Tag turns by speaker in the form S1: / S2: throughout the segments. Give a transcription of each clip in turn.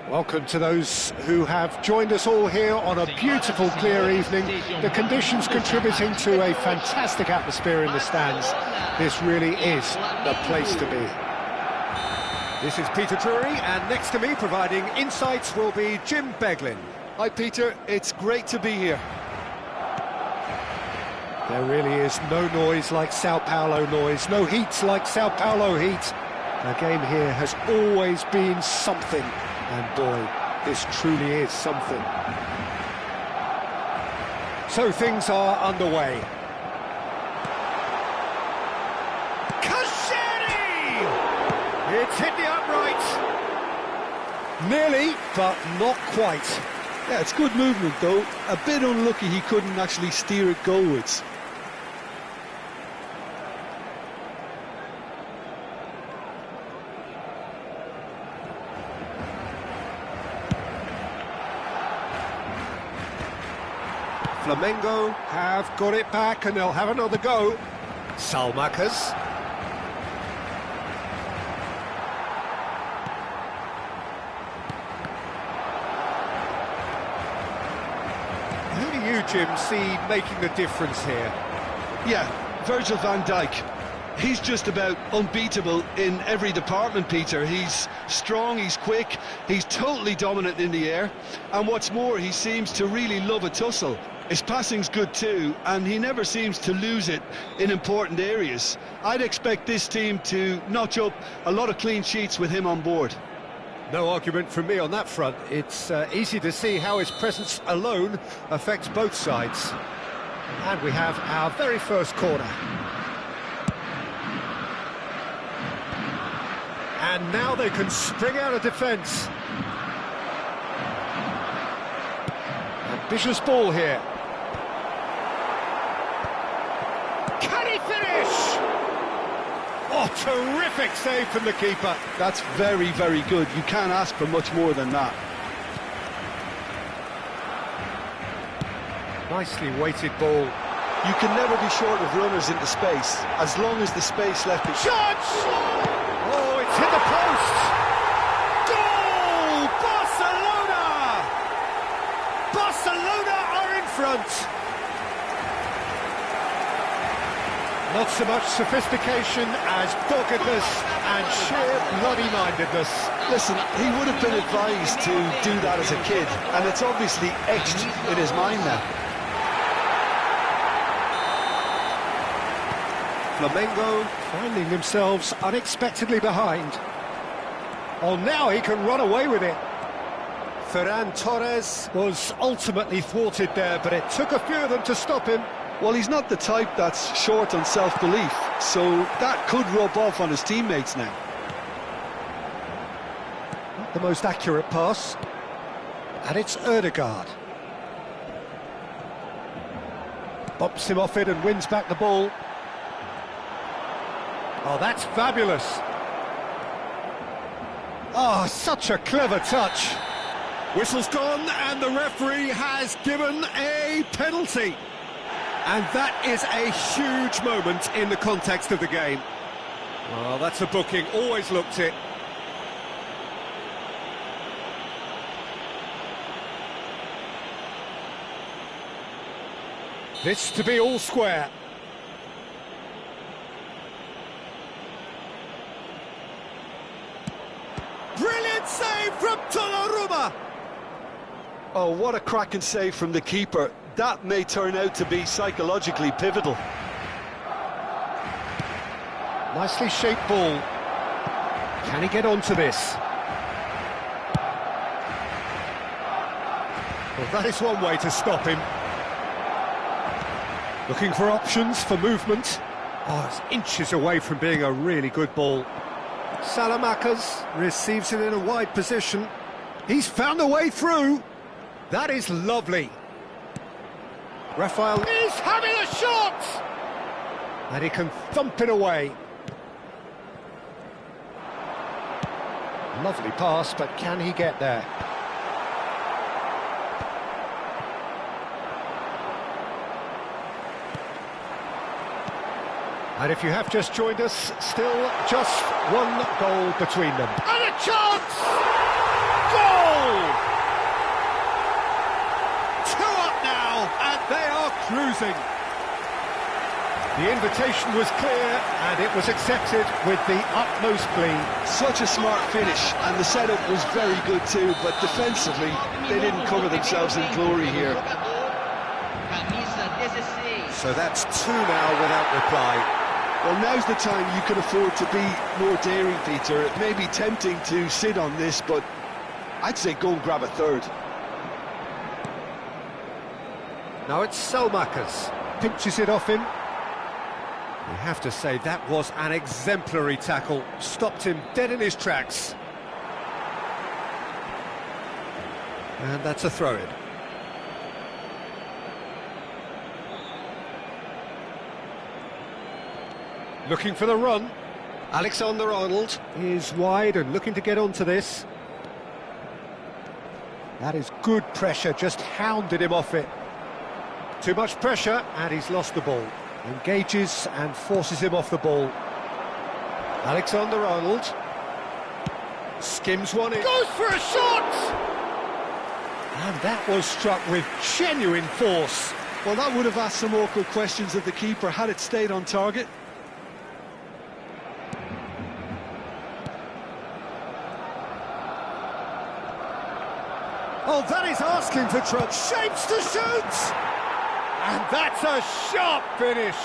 S1: Welcome to those who have joined us all here on a beautiful, clear evening. The conditions contributing to a fantastic atmosphere in the stands. This really is the place to be. This is Peter Drury, and next to me providing insights will be Jim Beglin.
S2: Hi Peter, it's great to be here.
S1: There really is no noise like Sao Paulo noise, no heat like Sao Paulo heat. The game here has always been something, and boy, this truly is something. So things are underway. Koscielny! It's hit the upright. Nearly, but not quite.
S2: Yeah, it's good movement though. A bit unlucky he couldn't actually steer it goalwards.
S1: Flamengo have got it back and they'll have another go. Salmakas. Who do you, Jim, see making the difference here?
S2: Yeah, Virgil van Dijk. He's just about unbeatable in every department, Peter. He's strong, he's quick, he's totally dominant in the air. And what's more, he seems to really love a tussle. His passing's good too, and he never seems to lose it in important areas. I'd expect this team to notch up a lot of clean sheets with him on board.
S1: No argument from me on that front. It's easy to see how his presence alone affects both sides. And we have our very first corner. And now they can spring out of defence. Ambitious ball here. Can he finish? Oh, terrific save from the keeper.
S2: That's very, very good. You can't ask for much more than that.
S1: Nicely weighted ball.
S2: You can never be short of runners into space, as long as the space left is...
S1: Shots! Oh, it's hit the post! Goal! Barcelona! Barcelona are in front! Not so much sophistication as doggedness and sheer bloody-mindedness.
S2: Listen, he would have been advised to do that as a kid, and it's obviously etched in his mind now.
S1: Flamengo finding themselves unexpectedly behind. Oh, now he can run away with it. Ferran Torres was ultimately thwarted there, but it took a few of them to stop him.
S2: Well, he's not the type that's short on self-belief, so that could rub off on his teammates now.
S1: Not the most accurate pass. And it's Ødegaard. Bumps him off it and wins back the ball. Oh, that's fabulous. Oh, such a clever touch. Whistle's gone and the referee has given a penalty. And that is a huge moment in the context of the game. Well, that's a booking, always looked it. This to be all square. Brilliant save from Donnarumma!
S2: Oh, what a cracking save from the keeper. That may turn out to be psychologically pivotal.
S1: Nicely shaped ball. Can he get onto this? Well, that is one way to stop him. Looking for options for movement. Oh, it's inches away from being a really good ball. Salamakas receives it in a wide position. He's found a way through. That is lovely. Rafael is having a shot! And he can thump it away. Lovely pass, but can he get there? And if you have just joined us, still just one goal between them. And a chance! Goal! 2 up now, and they are cruising. The invitation was clear, and it was accepted with the utmost glee.
S2: Such a smart finish, and the setup was very good too, but defensively, they didn't cover themselves in glory here.
S1: So that's 2 now without reply.
S2: Well, now's the time you can afford to be more daring, Peter. It may be tempting to sit on this, but I'd say go and grab a third.
S1: Now it's Selmakers. Pinches it off him. You have to say that was an exemplary tackle. Stopped him dead in his tracks. And that's a throw-in. Looking for the run. Alexander-Arnold is wide and looking to get onto this. That is good pressure, just hounded him off it. Too much pressure, and he's lost the ball. Engages and forces him off the ball. Alexander-Arnold skims one in. Goes for a shot! And that was struck with genuine force.
S2: Well, that would have asked some awkward questions of the keeper had it stayed on target.
S1: Oh, that is asking for trouble. Shapes to shoot! And that's a sharp finish.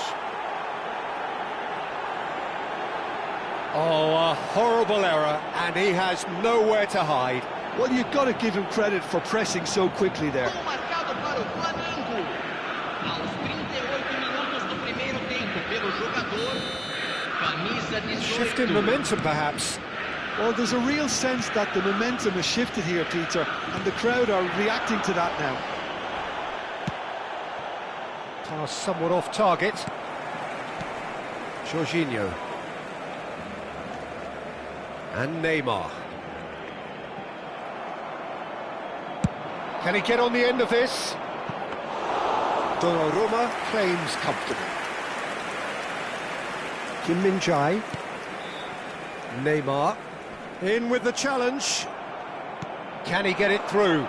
S1: Oh, a horrible error, and he has nowhere to hide.
S2: Well, you've got to give him credit for pressing so quickly there.
S1: Shift in momentum, perhaps.
S2: Well, there's a real sense that the momentum has shifted here, Peter, and the crowd are reacting to that now.
S1: Pass somewhat off target. Jorginho. And Neymar. Can he get on the end of this? Donnarumma claims comfortably. Kim Min-jae. Neymar. In with the challenge. Can he get it through?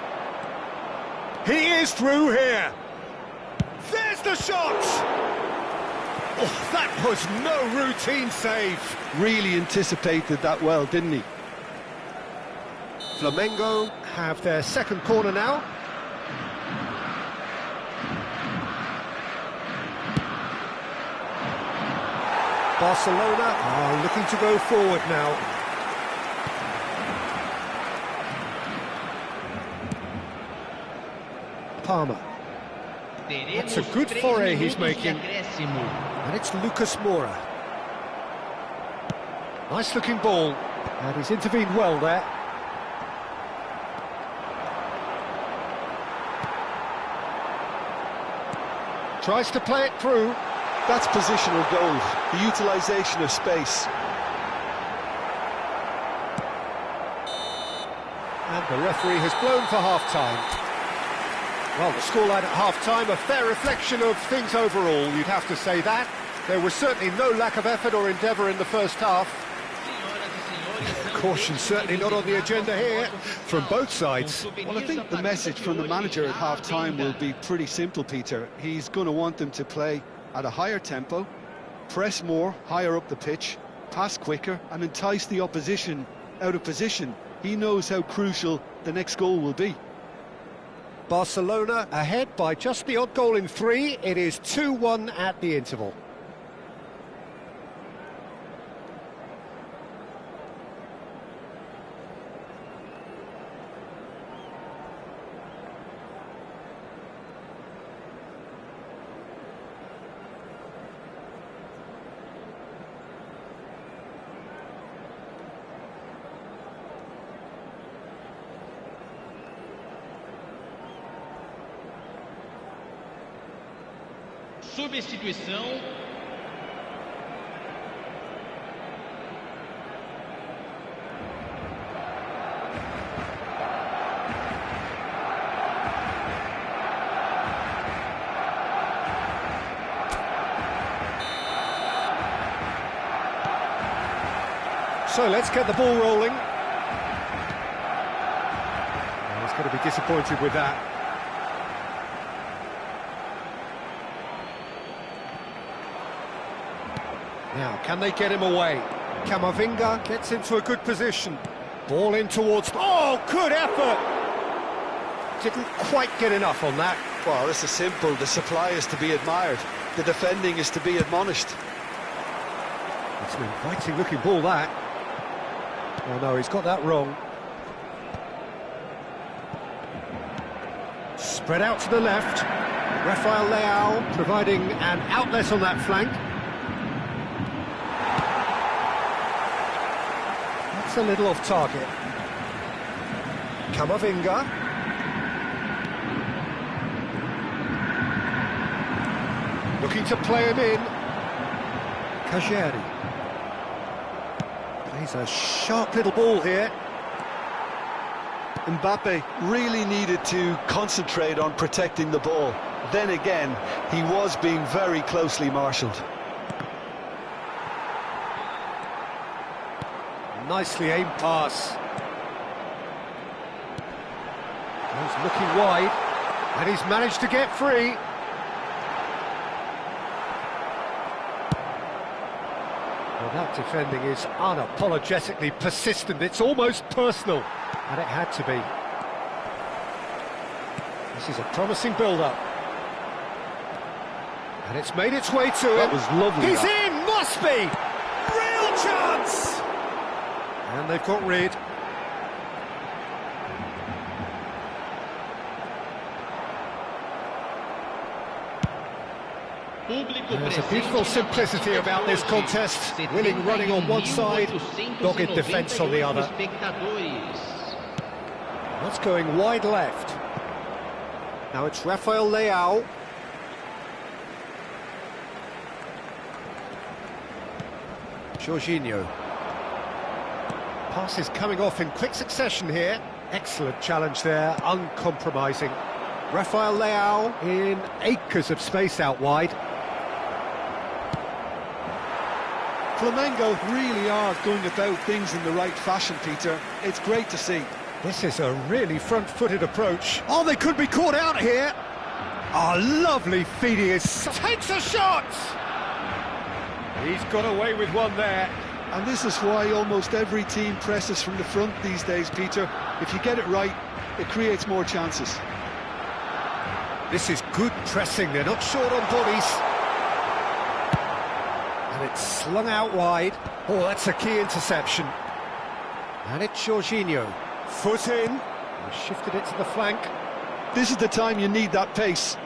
S1: He is through here. There's the shot! Oh, that was no routine save.
S2: Really anticipated that well, didn't he?
S1: Flamengo have their second corner now. Barcelona are looking to go forward now. Palmer. That's a good foray he's making. And it's Lucas Moura. Nice looking ball. And he's intervened well there. Tries to play it through.
S2: That's positional goal, the utilisation of space.
S1: And the referee has blown for half-time. Well, the scoreline at half-time, a fair reflection of things overall, you'd have to say that. There was certainly no lack of effort or endeavour in the first half. Caution certainly not on the agenda here, from both sides.
S2: Well, I think the message from the manager at half-time will be pretty simple, Peter. He's going to want them to play at a higher tempo, press more, higher up the pitch, pass quicker, and entice the opposition out of position. He knows how crucial the next goal will be.
S1: Barcelona ahead by just the odd goal in 3. It is 2-1 at the interval.
S3: Substituição.
S1: So let's get the ball rolling. Going to be disappointed with that. Now, can they get him away? Camavinga gets into a good position. Ball in towards... Oh, good effort! Didn't quite get enough on that.
S2: Well, this is simple. The supply is to be admired. The defending is to be admonished.
S1: It's an inviting looking ball, that. Oh no, he's got that wrong. Spread out to the left. Rafael Leao providing an outlet on that flank. That's a little off target. Camavinga. Looking to play him in. Kajeri. Plays a sharp little ball here.
S2: Mbappe really needed to concentrate on protecting the ball. Then again, he was being very closely marshalled.
S1: Nicely aimed pass. He's looking wide, and he's managed to get free. Well, that defending is unapologetically persistent. It's almost personal, and it had to be. This is a promising build-up. And it's made its way to him.
S2: That was lovely.
S1: He's in! Must be! Real chance! And they've got rid. There's a beautiful simplicity about this contest. Willing running on one side, dogged defence on the other. That's going wide left. Now it's Rafael Leao. Jorginho. Passes coming off in quick succession here. Excellent challenge there, uncompromising. Rafael Leao in acres of space out wide.
S2: Flamengo really are going about things in the right fashion, Peter. It's great to see.
S1: This is a really front-footed approach. Oh, they could be caught out here. Oh, lovely feeding. Takes a shot! He's got away with one there.
S2: And this is why almost every team presses from the front these days, Peter. If you get it right, it creates more chances.
S1: This is good pressing. They're not short on bodies. And it's slung out wide. Oh, that's a key interception. And it's Jorginho. Foot in. He shifted it to the flank.
S2: This is the time you need that pace.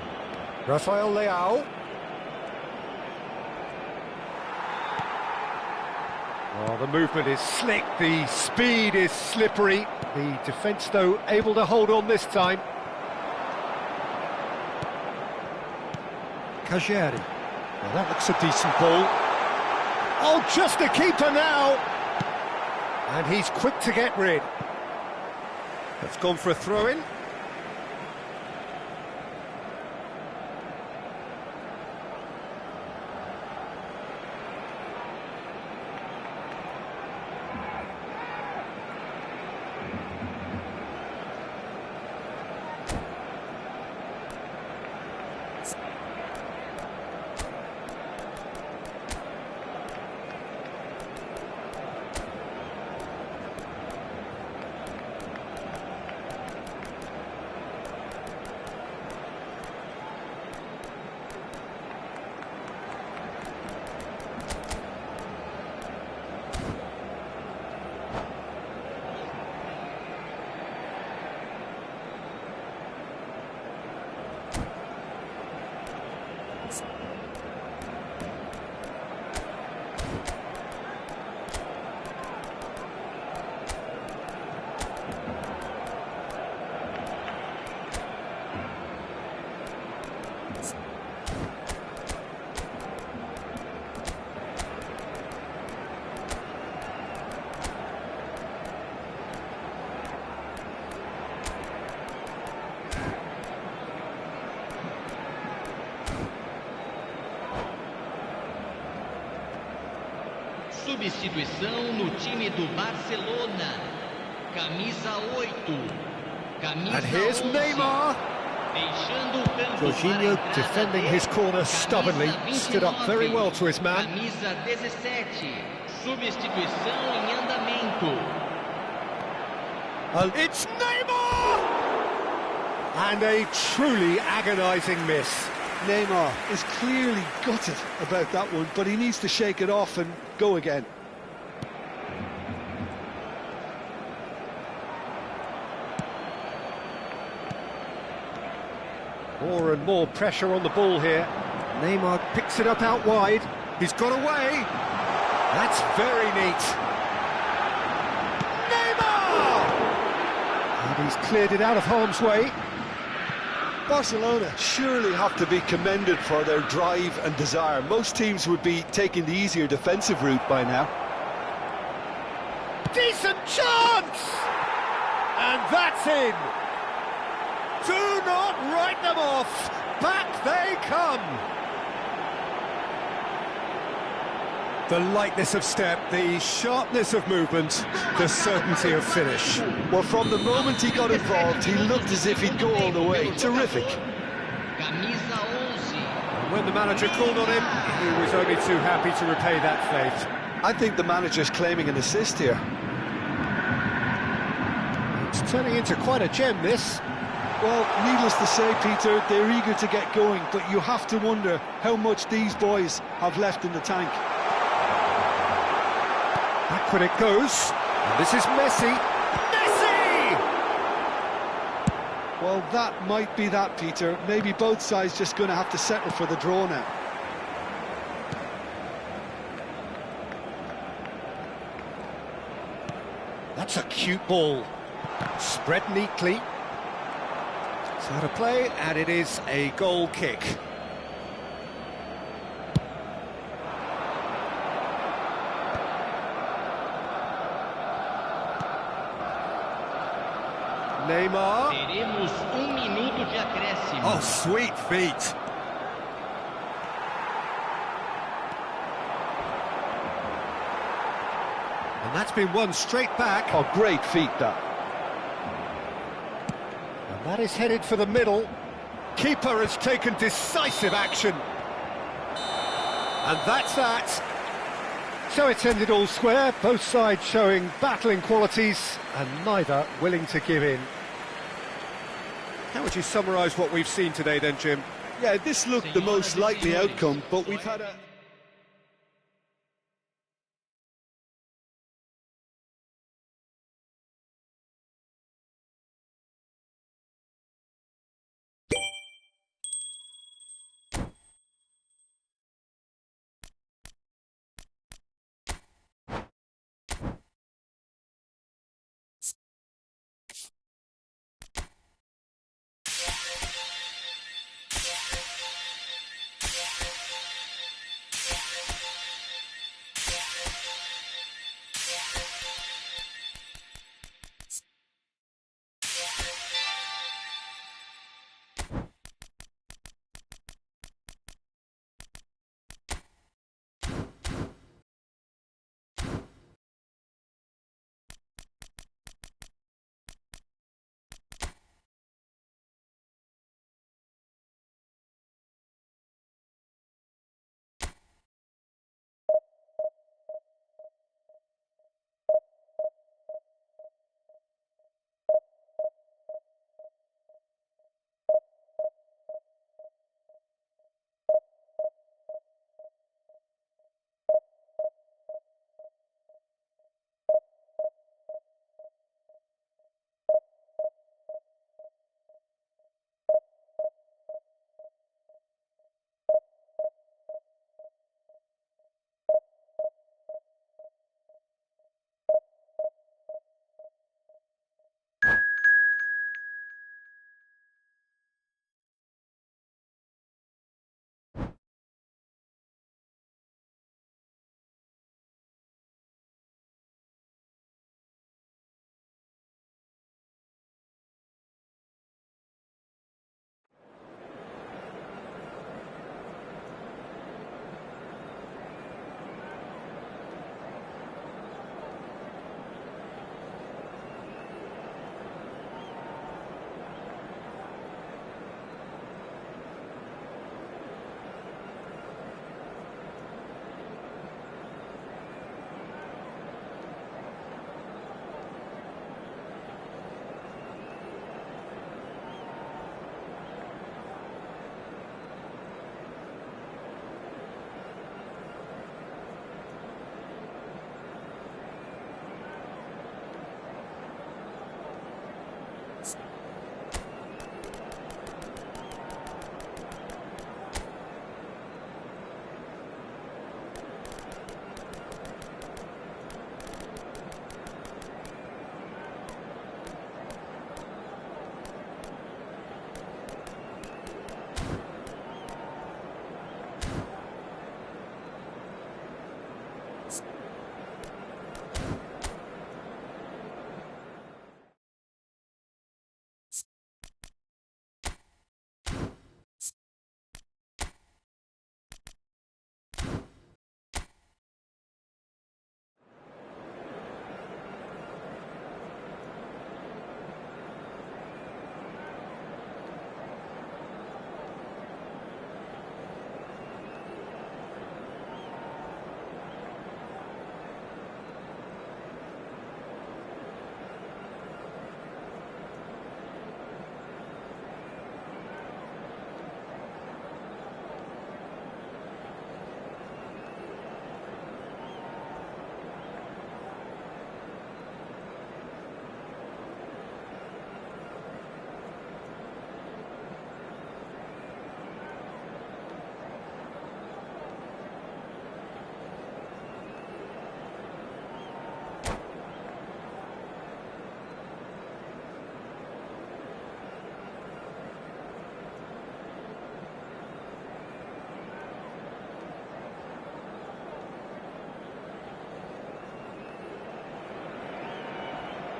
S1: Rafael Leao. Oh, the movement is slick, the speed is slippery. The defence, though, able to hold on this time. Kajeri. Well, that looks a decent ball. Oh, just a keeper now! And he's quick to get rid. That's gone for a throw-in.
S3: Substituição no time do Barcelona. Camisa 8.
S1: And here's Neymar. Jorginho defending his corner stubbornly, stood up very well to his man.
S3: Camisa 17, substituição em andamento.
S1: It's Neymar! And a truly agonising miss.
S2: Neymar is clearly gutted about that one, but he needs to shake it off and go again.
S1: More and more pressure on the ball here. Neymar picks it up out wide. He's got away. That's very neat. Neymar! And he's cleared it out of harm's way.
S2: Barcelona surely have to be commended for their drive and desire. Most teams would be taking the easier defensive route by now.
S1: Decent chance! And that's in. Do not write them off. Back they come. The lightness of step, the sharpness of movement, the certainty of finish.
S2: Well, from the moment he got involved, he looked as if he'd go all the way. Terrific.
S3: Camisa 11.
S1: And when the manager called on him, he was only too happy to repay that faith.
S2: I think the manager's claiming an assist here.
S1: It's turning into quite a gem, this.
S2: Well, needless to say, Peter, they're eager to get going, but you have to wonder how much these boys have left in the tank.
S1: Back when it goes, and this is Messi. Messi!
S2: Well, that might be that, Peter. Maybe both sides just going to have to settle for the draw now.
S1: That's a cute ball. Spread neatly. It's out of play, and it is a goal kick. Neymar.
S3: Teremos minuto de acréscimo.
S1: Oh, sweet feet. And that's been won straight back.
S2: Oh, great feet, that.
S1: And that is headed for the middle. Keeper has taken decisive action. And that's that. So it's ended all square, both sides showing battling qualities and neither willing to give in. How would you summarise what we've seen today then, Jim?
S2: Yeah, this looked the most likely outcome, but we've had a...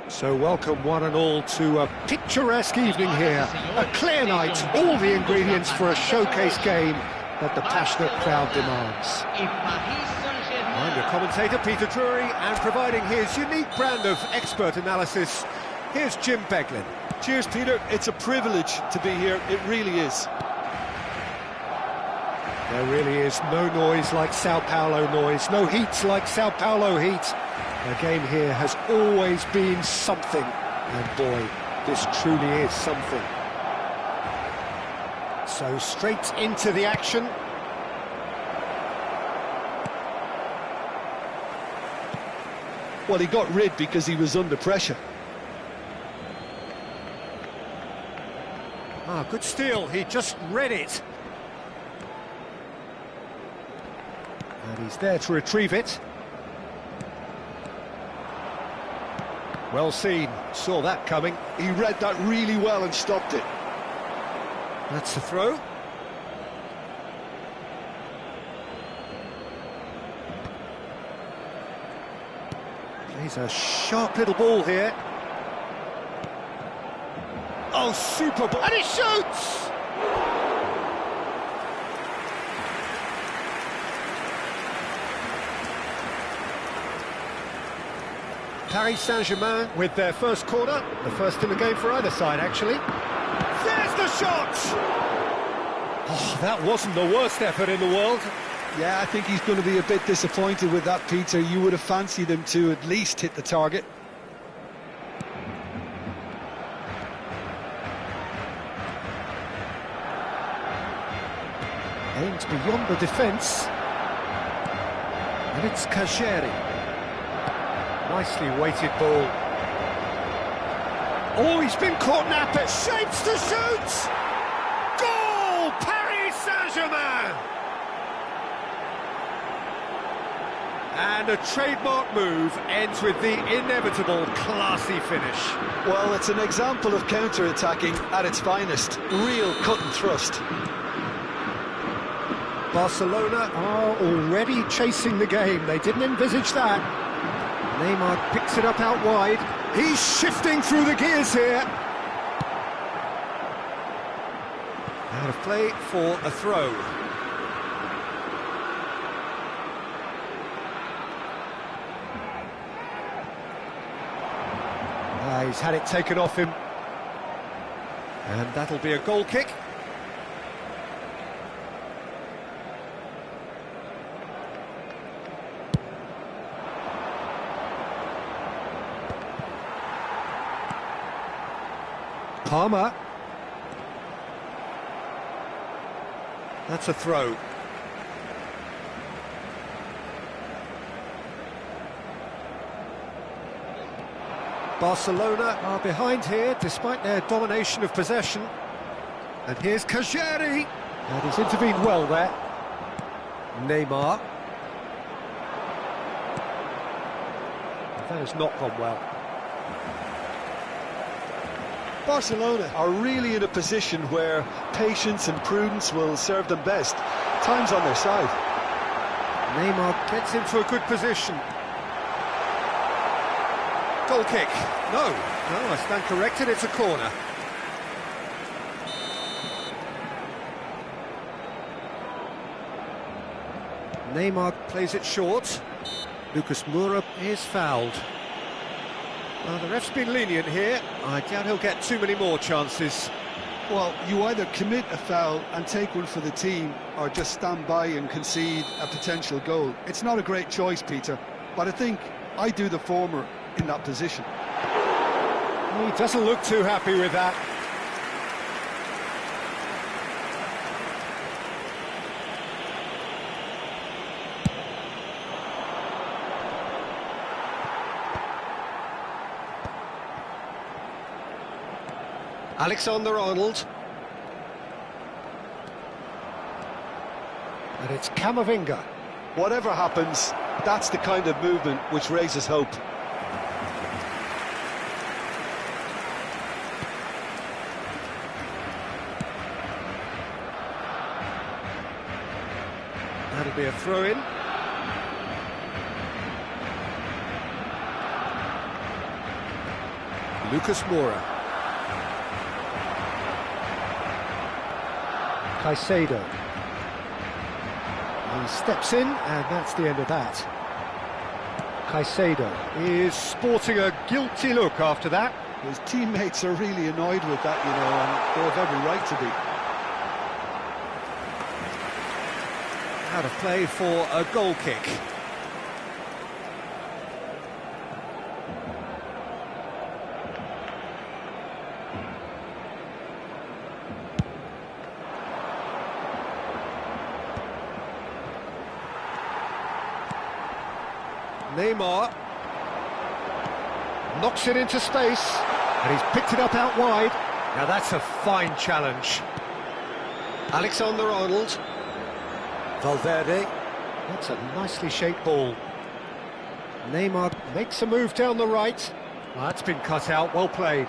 S1: So welcome one and all to a picturesque evening here. A clear night, all the ingredients for a showcase game that the passionate crowd demands. I'm your commentator, Peter Drury, and providing his unique brand of expert analysis, here's Jim Beglin.
S2: Cheers, Peter. It's a privilege to be here. It really is.
S1: There really is no noise like Sao Paulo noise, no heat like Sao Paulo heat. The game here has always been something, and boy, this truly is something. So straight into the action.
S2: Well, he got rid because he was under pressure.
S1: Ah, good steal, he just read it. And he's there to retrieve it. Well seen, saw that coming.
S2: He read that really well and stopped it.
S1: That's the throw. Plays a sharp little ball here. Oh, super ball. And he shoots! Paris Saint-Germain with their first corner, the first in the game for either side, actually. There's the shot! Oh, that wasn't the worst effort in the world.
S2: Yeah, I think he's going to be a bit disappointed with that, Peter. You would have fancied him to at least hit the target.
S1: Aimed beyond the defence. And it's Kajeri. Nicely weighted ball. Oh, he's been caught napping. Shapes to shoot! Goal! Paris Saint-Germain! And a trademark move ends with the inevitable classy finish.
S2: Well, it's an example of counter-attacking at its finest. Real cut and thrust.
S1: Barcelona are already chasing the game. They didn't envisage that. Neymar picks it up out wide. He's shifting through the gears here. Out of play for a throw. He's had it taken off him. And that'll be a goal kick. Palmer. That's a throw. Barcelona are behind here, despite their domination of possession. And here's Kajeri. And he's intervened well there. Neymar. That has not gone well.
S2: Barcelona are really in a position where patience and prudence will serve them best. Time's on their side.
S1: Neymar gets into a good position. Goal kick. No, I stand corrected, it's a corner. Neymar plays it short. Lucas Moura is fouled. Well, the ref's been lenient here. I doubt he'll get too many more chances.
S2: Well, you either commit a foul and take one for the team, or just stand by and concede a potential goal. It's not a great choice, Peter, but I think I do the former in that position.
S1: He doesn't look too happy with that. Alexander-Arnold. And it's Camavinga.
S2: Whatever happens, that's the kind of movement which raises hope.
S1: That'll be a throw-in. Lucas Moura. Caicedo. He steps in, and that's the end of that. Caicedo is sporting a guilty look after that.
S2: His teammates are really annoyed with that, you know, and they have every right to be.
S1: Out of play for a goal kick. Neymar knocks it into space, and he's picked it up out wide. Now that's a fine challenge. Alexander-Arnold. Valverde. That's a nicely shaped ball. Neymar makes a move down the right. Well, that's been cut out, well played.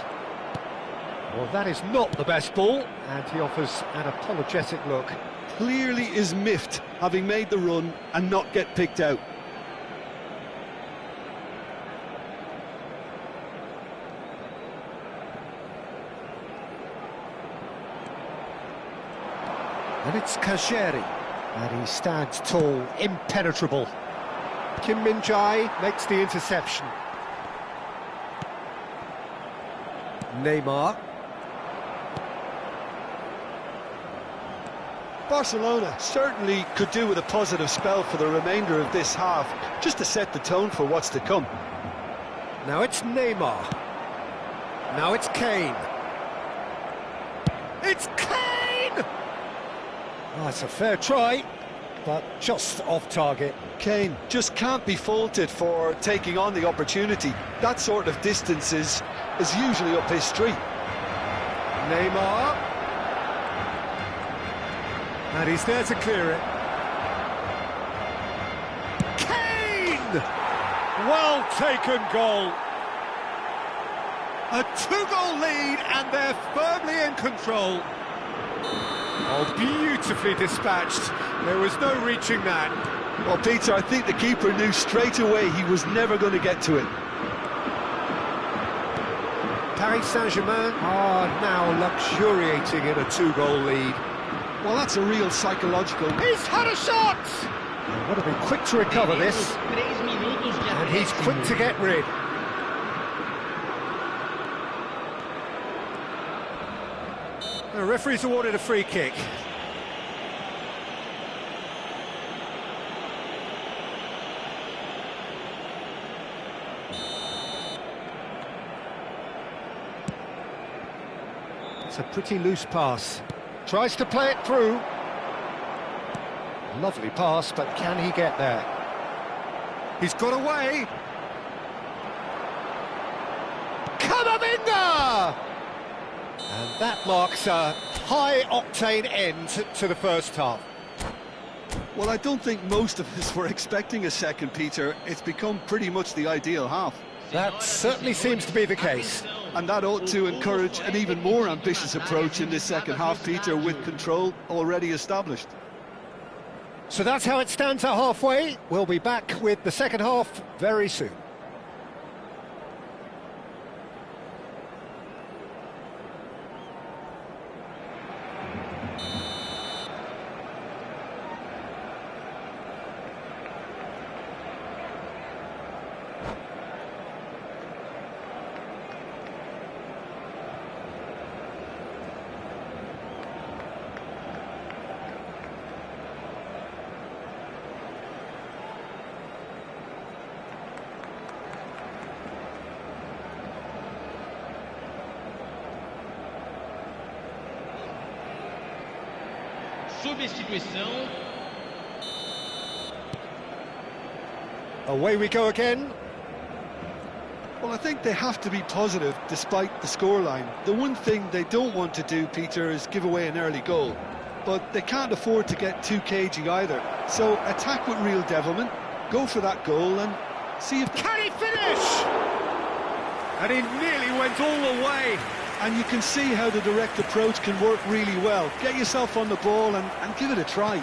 S1: Well, that is not the best ball, and he offers an apologetic look.
S2: Clearly is miffed, having made the run and not get picked out.
S1: And it's Kajeri, and he stands tall, impenetrable. Kim Min-jae makes the interception. Neymar.
S2: Barcelona certainly could do with a positive spell for the remainder of this half, just to set the tone for what's to come.
S1: Now it's Neymar. Now it's Kane. It's Kane! Oh, it's a fair try, but just off target.
S2: Kane just can't be faulted for taking on the opportunity. That sort of distance is usually up his street.
S1: Neymar. And he's there to clear it. Kane! Well taken goal. A two-goal lead, and they're firmly in control. Oh, beautifully dispatched. There was no reaching that.
S2: Well, Peter, I think the keeper knew straight away he was never going to get to it.
S1: Paris Saint-Germain are now luxuriating in a two-goal lead.
S2: Well, that's a real psychological...
S1: He's had a shot! And would have been quick to recover this. And he's quick to get rid. The referee's awarded a free kick. It's a pretty loose pass. Tries to play it through. Lovely pass, but can he get there? He's got away. Camavinga! And that marks a high-octane end to the first half.
S2: Well, I don't think most of us were expecting a second, Peter. It's become pretty much the ideal half.
S1: That certainly seems to be the case.
S2: And that ought to encourage an even more ambitious approach in this second half, Peter, with control already established.
S1: So that's how it stands at halfway. We'll be back with the second half very soon.
S3: Substituição.
S1: Away we go again.
S2: Well, I think they have to be positive despite the scoreline. The one thing they don't want to do, Peter, is give away an early goal. But they can't afford to get too cagey either. So attack with real devilment, go for that goal and see if...
S1: Can he finish? And he nearly went all the way.
S2: And you can see how the direct approach can work really well. Get yourself on the ball and give it a try.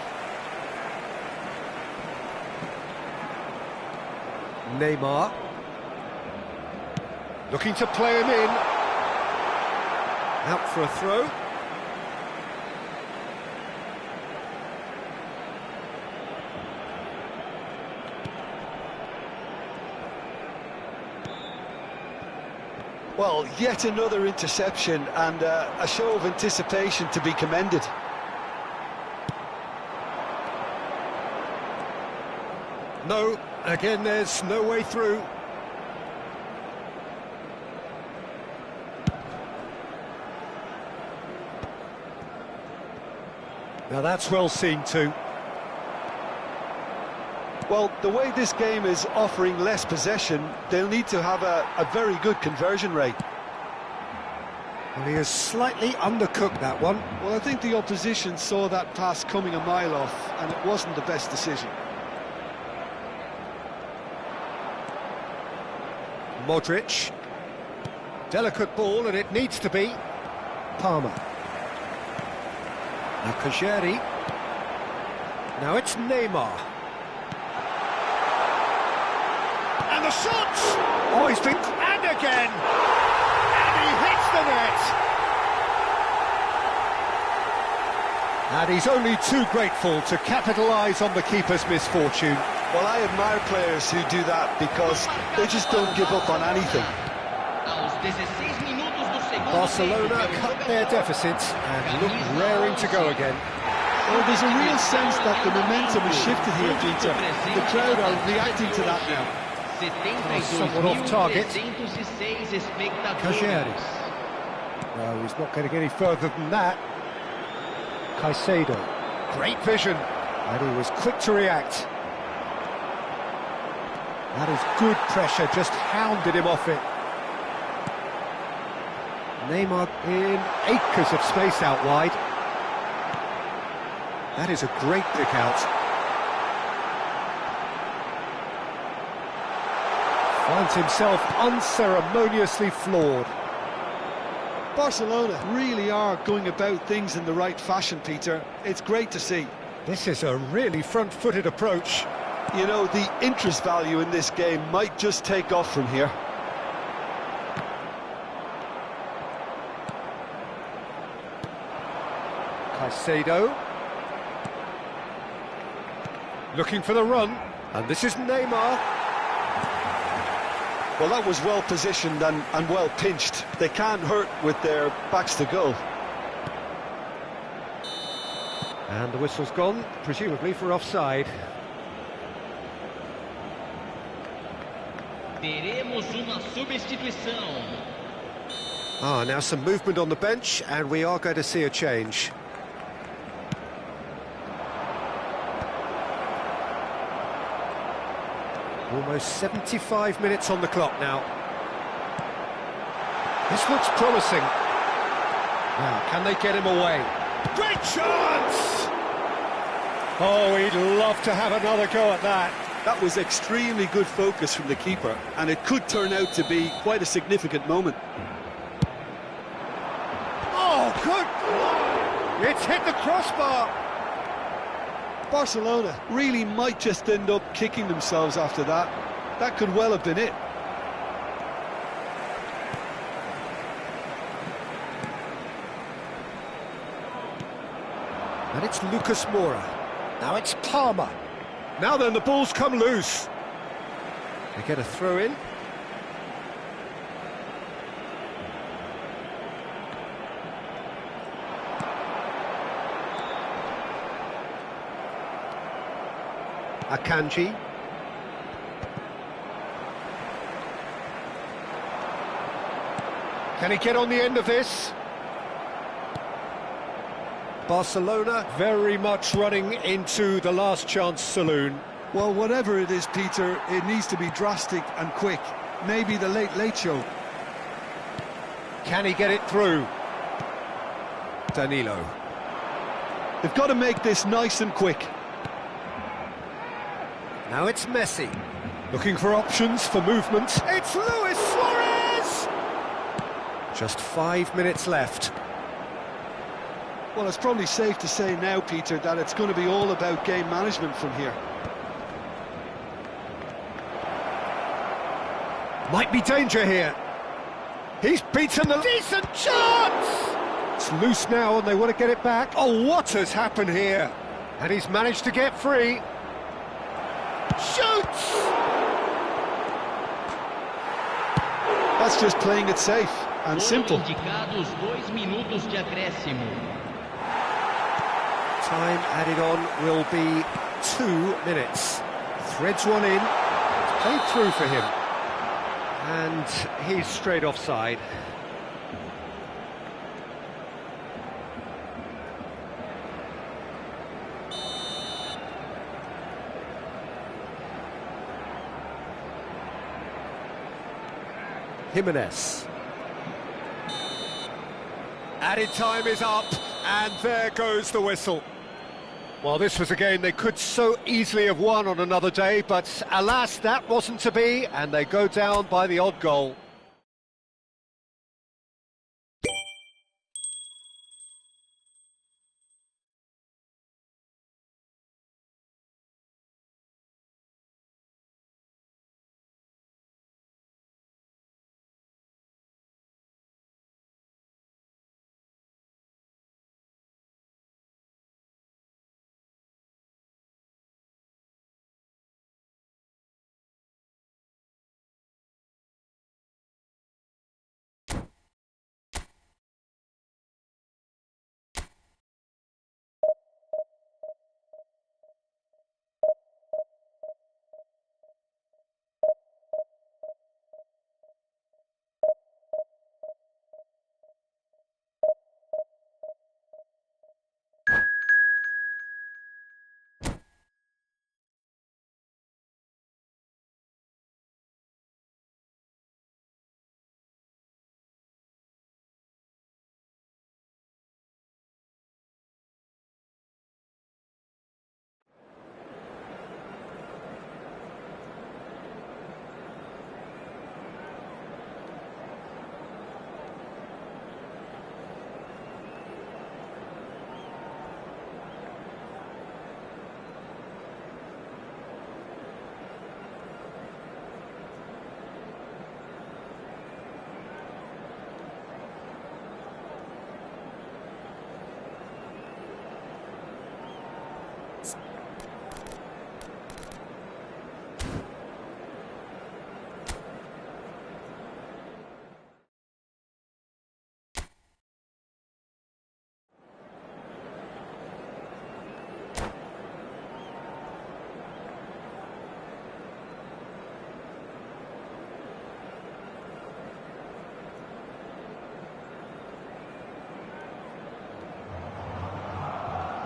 S1: Neymar. Looking to play him in. Out for a throw.
S2: Well, yet another interception and a show of anticipation to be commended.
S1: No, again there's no way through. Now that's well seen too.
S2: Well, the way this game is offering less possession, they'll need to have a very good conversion rate.
S1: Well, he has slightly undercooked that one.
S2: Well, I think the opposition saw that pass coming a mile off, and it wasn't the best decision.
S1: Modric. Delicate ball, and it needs to be. Palmer. Now Kajeri. Now it's Neymar. And the shot! Oh, he's been... And again! And he hits the net! And he's only too grateful to capitalise on the keeper's misfortune.
S2: Well, I admire players who do that because they just don't give up on anything.
S1: Barcelona cut their deficit and look raring to go again.
S2: Well, there's a real sense that the momentum has shifted here, Peter. The crowd are reacting to that now.
S1: Somewhat off target. Kajeri. No, he's not going to get any further than that. Caicedo. Great vision. And he was quick to react. That is good pressure, just hounded him off it. Neymar in acres of space out wide. That is a great pick out. Finds himself unceremoniously floored.
S2: Barcelona really are going about things in the right fashion, Peter. It's great to see.
S1: This is a really front-footed approach.
S2: You know, the interest value in this game might just take off from here.
S1: Caicedo. Looking for the run. And this is Neymar.
S2: Well, that was well positioned and well pinched. They can't hurt with their backs to goal.
S1: And the whistle's gone, presumably for offside.
S3: Teremos uma substituição.
S1: Now some movement on the bench, and we are going to see a change. Almost 75 minutes on the clock now. This looks promising. Now, can they get him away? Great chance! Oh, he'd love to have another go at that.
S2: That was extremely good focus from the keeper, and it could turn out to be quite a significant moment.
S1: Oh, good! It's hit the crossbar!
S2: Barcelona really might just end up kicking themselves after that. That could well have been it.
S1: And it's Lucas Moura. Now it's Palmer. Now then, the ball's come loose. They get a throw in. Akanji. Can he get on the end of this? Barcelona very much running into the last chance saloon.
S2: Well, whatever it is, Peter, it needs to be drastic and quick. Maybe the late show.
S1: Can he get it through? Danilo.
S2: They've got to make this nice and quick.
S1: Now it's Messi. Looking for options for movement. It's Luis Suarez! Just 5 minutes left.
S2: Well, it's probably safe to say now, Peter, that it's going to be all about game management from here.
S1: Might be danger here. He's beaten the... Decent chance! It's loose now and they want to get it back. Oh, what has happened here? And he's managed to get free. Shoots!
S2: That's just playing it safe and simple.
S3: Indicados 2 minutos de acréscimo.
S1: Time added on will be 2 minutes. Threads one in. It's played through for him. And he's straight offside. Jimenez. Added time is up, and there goes the whistle. Well, this was a game they could so easily have won on another day, but alas, that wasn't to be, and they go down by the odd goal.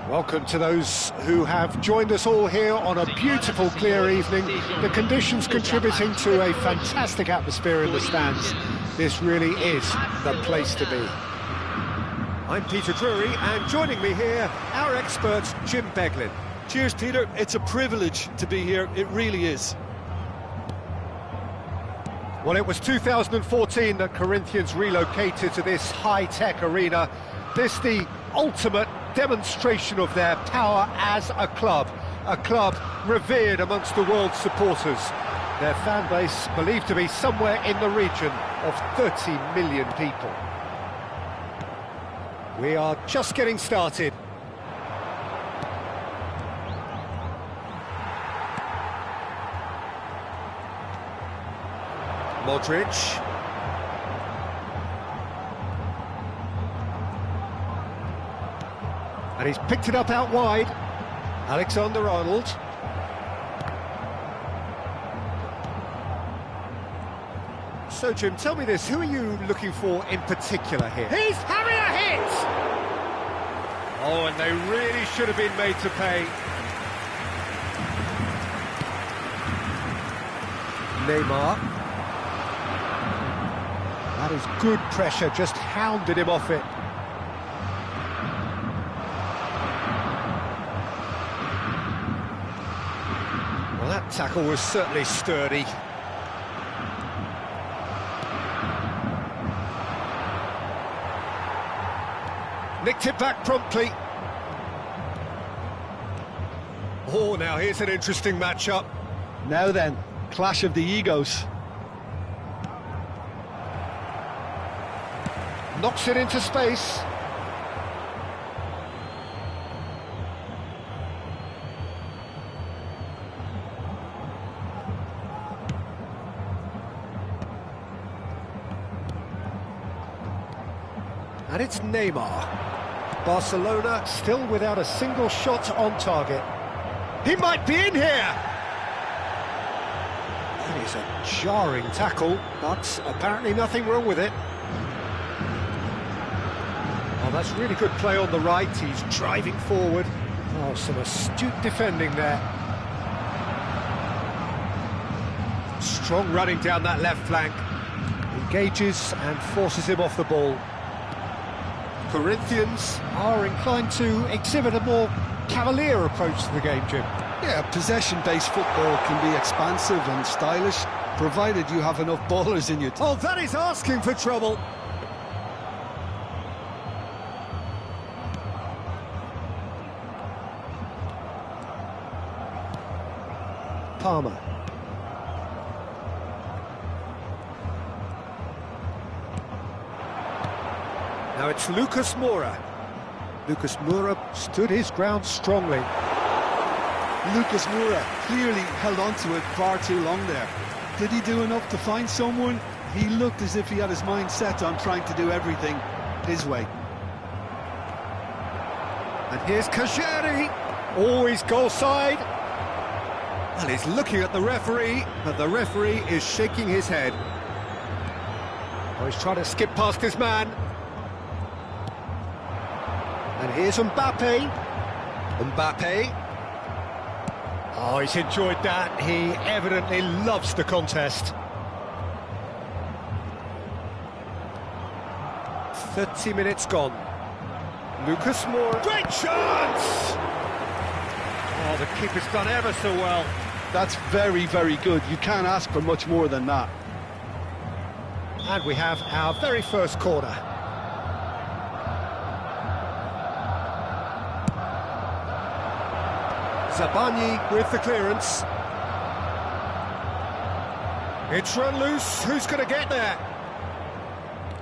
S1: Welcome to those who have joined us all here on a beautiful, clear evening. The conditions contributing to a fantastic atmosphere in the stands. This really is the place to be. I'm Peter Drury, and joining me here, our expert, Jim Beglin.
S2: Cheers, Peter. It's a privilege to be here. It really is.
S1: Well, it was 2014 that Corinthians relocated to this high-tech arena. This the ultimate demonstration of their power as a club revered amongst the world's supporters. Their fan base believed to be somewhere in the region of 30 million people. We are just getting started. Modric. And he's picked it up out wide. Alexander-Arnold. So, Jim, tell me this, who are you looking for in particular here? He's having a hit! Oh, and they really should have been made to pay. Neymar. That is good pressure, just hounded him off it. Well, that tackle was certainly sturdy. Nicked it back promptly. Oh, now here's an interesting matchup.
S2: Now then, clash of the egos.
S1: Knocks it into space. And it's Neymar. Barcelona still without a single shot on target. He might be in here! That is a jarring tackle, but apparently nothing wrong with it. Oh, that's really good play on the right. He's driving forward. Oh, some astute defending there. Strong running down that left flank. Engages and forces him off the ball. Corinthians are inclined to exhibit a more cavalier approach to the game, Jim.
S2: Yeah, possession-based football can be expansive and stylish, provided you have enough ballers in your team.
S1: Oh, that is asking for trouble. Palmer. Now it's Lucas Moura. Lucas Moura stood his ground strongly.
S2: Lucas Moura clearly held on to it far too long there. Did he do enough to find someone? He looked as if he had his mind set on trying to do everything his way.
S1: And here's Kajeri. Always goal side. Well, he's looking at the referee, but the referee is shaking his head. Oh, he's trying to skip past his man. And here's Mbappe. Mbappe. Oh, he's enjoyed that. He evidently loves the contest. 30 minutes gone. Lucas Moura. Great chance! Oh, the keeper's done ever so well.
S2: That's very, very good. You can't ask for much more than that.
S1: And we have our very first corner. Zabarnyi with the clearance. It's run loose. Who's going to get there?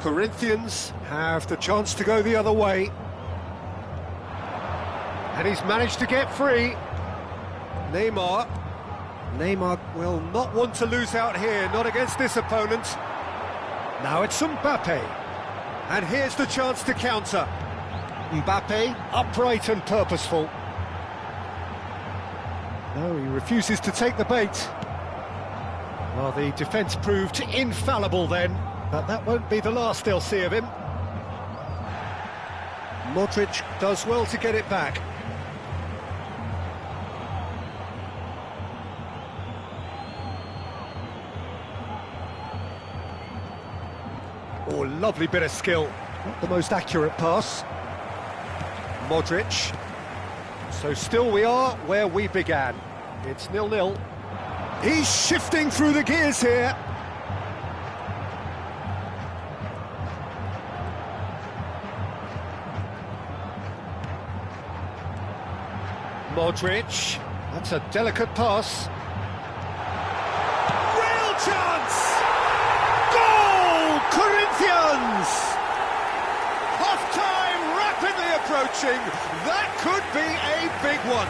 S1: Corinthians have the chance to go the other way. And he's managed to get free. Neymar. Neymar will not want to lose out here, not against this opponent. Now it's Mbappe. And here's the chance to counter. Mbappe, upright and purposeful. No, he refuses to take the bait. Well, the defence proved infallible then, but that won't be the last they'll see of him. Modric does well to get it back. Oh, lovely bit of skill. Not the most accurate pass. Modric. So still we are where we began. It's 0-0. He's shifting through the gears here. Modric. That's a delicate pass. Real chance! Goal! Corinthians! Half-time rapidly approaching. That could be a big one.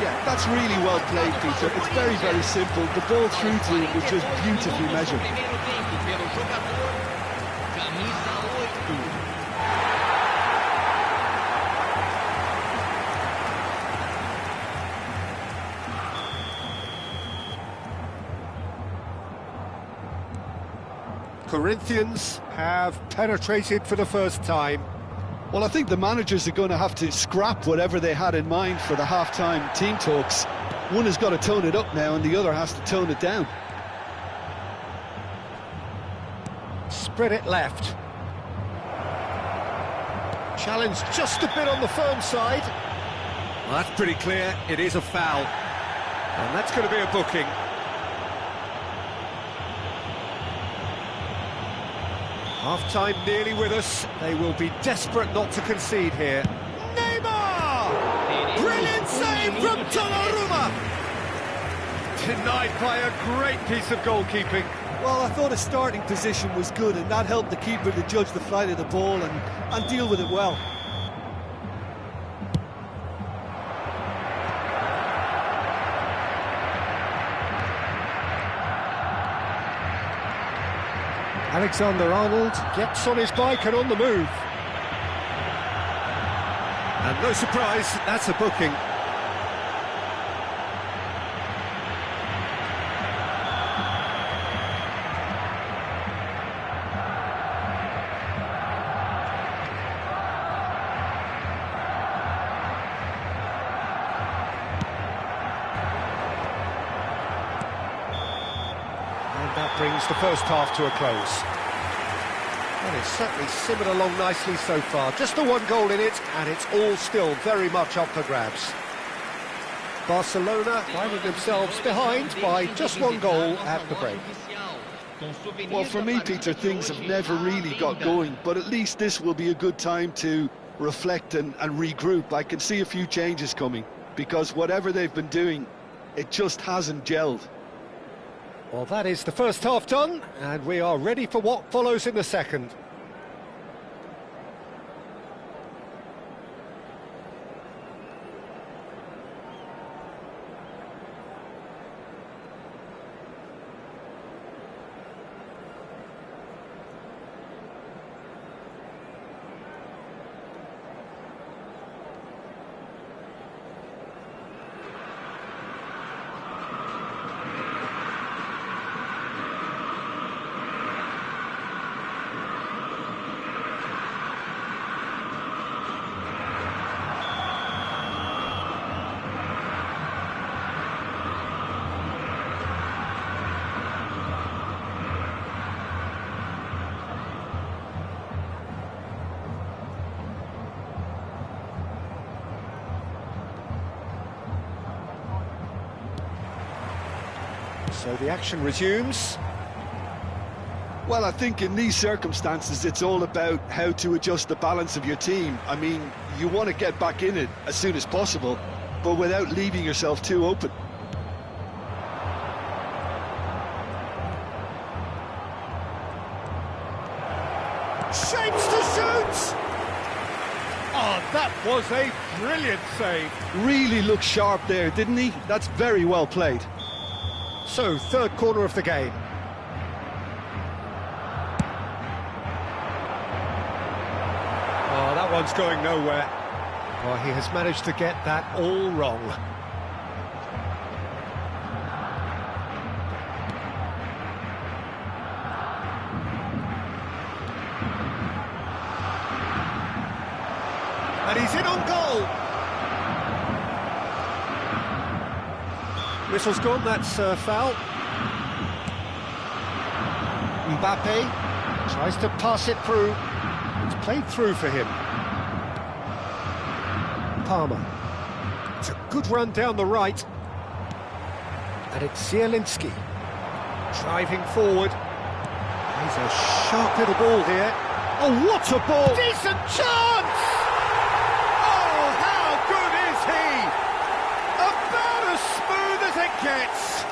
S2: Yeah, that's really well played, Peter. It's very, very simple. The ball through to him was just beautifully measured.
S1: Corinthians have penetrated for the first time.
S2: Well, I think the managers are going to have to scrap whatever they had in mind for the half-time team talks. One has got to tone it up now and the other has to tone it down.
S1: Spread it left. Challenge just a bit on the firm side. Well, that's pretty clear. It is a foul. And that's going to be a booking. Half-time nearly with us. They will be desperate not to concede here. Neymar! Brilliant save from Donnarumma! Denied by a great piece of goalkeeping.
S2: Well, I thought his starting position was good and that helped the keeper to judge the flight of the ball and deal with it well.
S1: Alexander-Arnold gets on his bike and on the move. And no surprise, that's a booking. That brings the first half to a close. And it's certainly simmered along nicely so far. Just the one goal in it, and it's all still very much up for grabs. Barcelona finding themselves behind by just one goal at the break.
S2: Well, for me, Peter, things have never really got going, but at least this will be a good time to reflect and regroup. I can see a few changes coming, because whatever they've been doing, it just hasn't gelled.
S1: Well, that is the first half done, and we are ready for what follows in the second. So the action resumes.
S2: Well, I think in these circumstances, it's all about how to adjust the balance of your team. I mean, you want to get back in it as soon as possible, but without leaving yourself too open.
S1: Shapes to shoot! Oh, that was a brilliant save.
S2: Really looked sharp there, didn't he? That's very well played.
S1: So, third corner of the game. Oh, that one's going nowhere. Oh, he has managed to get that all wrong. And he's in on goal. Whistle's gone, that's foul. Mbappe tries to pass it through. It's played through for him. Palmer. It's a good run down the right. And it's Zielinski driving forward. He's a sharp little ball here. Oh, what a ball! Decent chance! Oh, how good is he? About as smooth as it gets.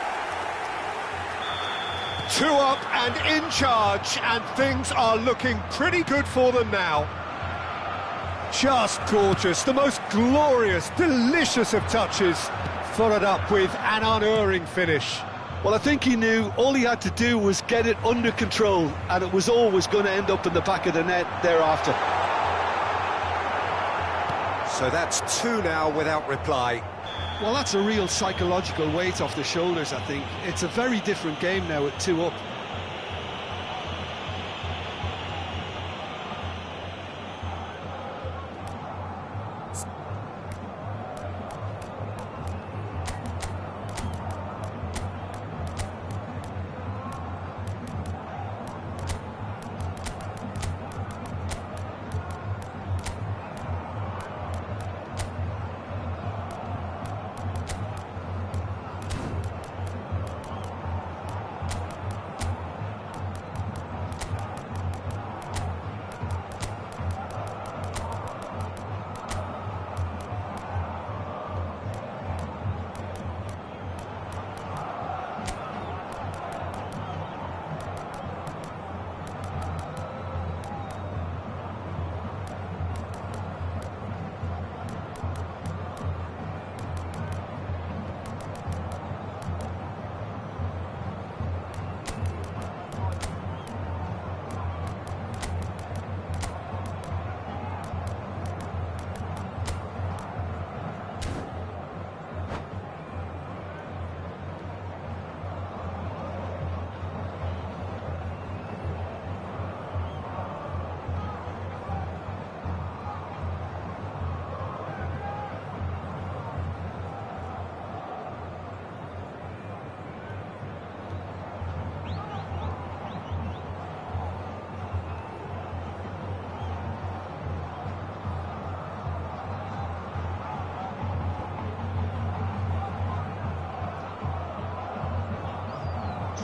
S1: 2 up and in charge, and things are looking pretty good for them now. Just gorgeous, the most glorious, delicious of touches, followed up with an unerring finish.
S2: Well, I think he knew all he had to do was get it under control, and it was always going to end up in the back of the net thereafter.
S1: So that's 2 now without reply.
S2: Well, that's a real psychological weight off the shoulders, I think. It's a very different game now at 2 up.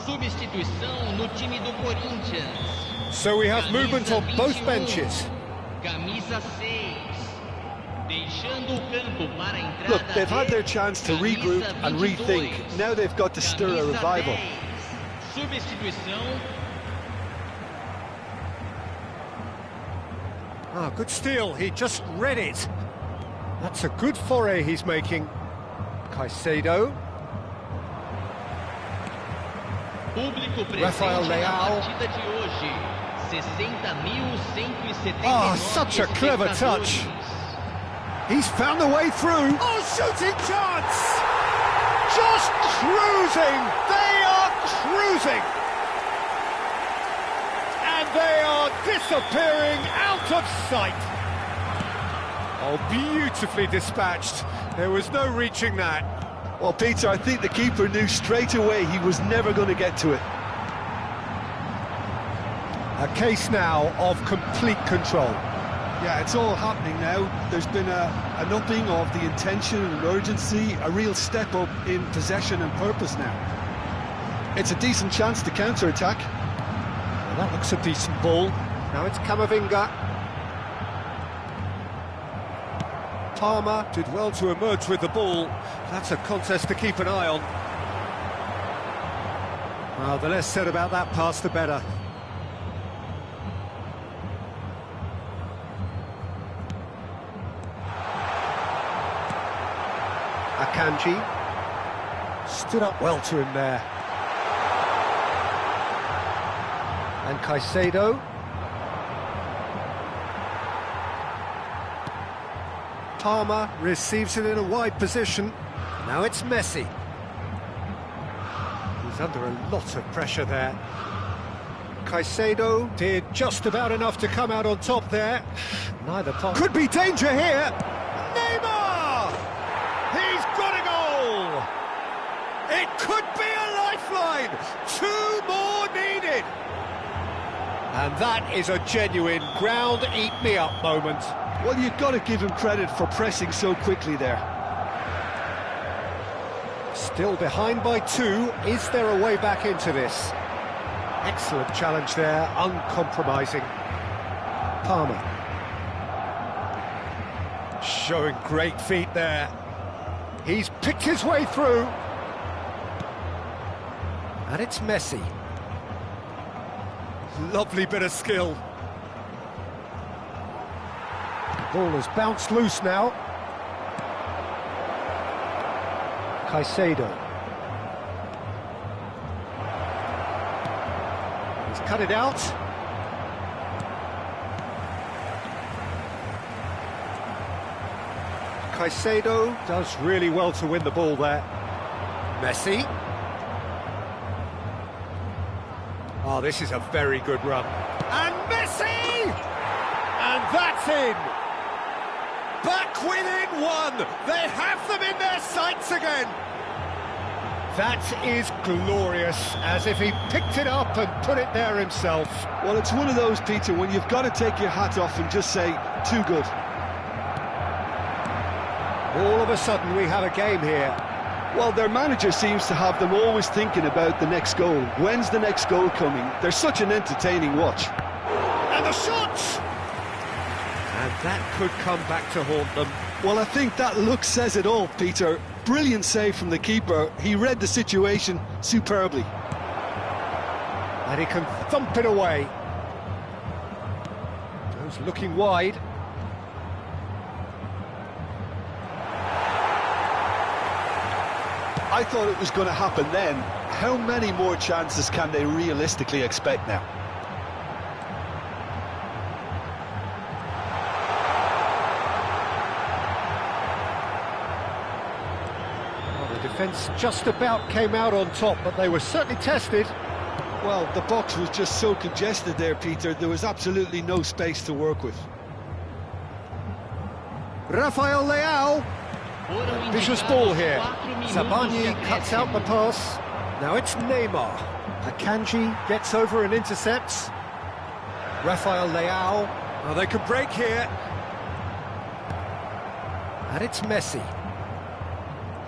S3: Substituição no time do Corinthians.
S1: So we have movement on both benches.
S3: Camisa 6. Deixando o campo para a entrada.
S2: Look, they've had their chance to regroup and rethink. Now they've got to stir a revival.
S3: Substituição.
S1: Ah, good steal, he just read it. That's a good foray he's making. Caicedo.
S3: Público
S1: Rafael
S3: presente na
S1: Leao.
S3: partida de hoje. 60.179
S1: Ah, such a clever touch. He's found the way through. Oh, shooting chance! Just cruising! They are cruising! And they are disappearing out of sight. Oh, beautifully dispatched. There was no reaching that.
S2: Well, Peter, I think the keeper knew straight away he was never going to get to it.
S1: A case now of complete control.
S2: Yeah, it's all happening now. There's been an upping of the intention and urgency, a real step up in possession and purpose now. It's a decent chance to counter-attack.
S1: Well, that looks a decent ball. Now it's Camavinga. Palmer did well to emerge with the ball. That's a contest to keep an eye on. Well, the less said about that pass, the better. Akanji stood up well to him there. And Caicedo. Palmer receives it in a wide position. Now it's Messi. He's under a lot of pressure there. Caicedo did just about enough to come out on top there. Neither part. Could be danger here. Neymar! He's got a goal! It could be a lifeline! 2 more needed! And that is a genuine ground-eat-me-up moment.
S2: Well, you've got to give him credit for pressing so quickly there.
S1: Still behind by 2. Is there a way back into this? Excellent challenge there, uncompromising. Palmer. Showing great feet there. He's picked his way through. And it's Messi. Lovely bit of skill. The ball has bounced loose now. Caicedo. He's cut it out. Caicedo does really well to win the ball there. Messi. Oh, this is a very good run. And Messi! And that's in! Back within 1! They have them in their sights again! That is glorious, as if he picked it up and put it there himself.
S2: Well, it's one of those, Peter, when you've got to take your hat off and just say, too good.
S1: All of a sudden we have a game here.
S2: Well, their manager seems to have them always thinking about the next goal. When's the next goal coming? They're such an entertaining watch.
S1: And the shot! And that could come back to haunt them.
S2: Well, I think that look says it all, Peter. Brilliant save from the keeper. He read the situation superbly.
S1: And he can thump it away. Goes looking wide.
S2: I thought it was going to happen then. How many more chances can they realistically expect now?
S1: Well, the defence just about came out on top, but they were certainly tested.
S2: Well, the box was just so congested there, Peter. There was absolutely no space to work with.
S1: Rafael Leao. Vicious ball here. Zabani cuts out the pass. Now it's Neymar. Akanji gets over and intercepts. Rafael Leao. Oh, they could break here. And it's Messi.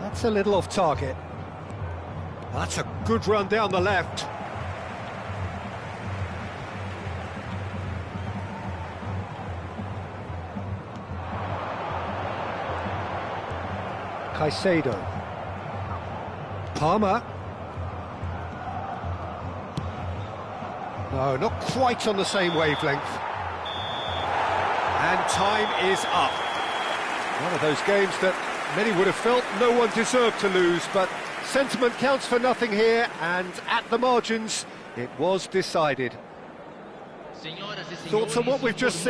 S1: That's a little off target. That's a good run down the left. Caicedo. Palmer. No, not quite on the same wavelength. And time is up. One of those games that many would have felt no one deserved to lose, but sentiment counts for nothing here, and at the margins, it was decided. Thoughts on what we've just seen?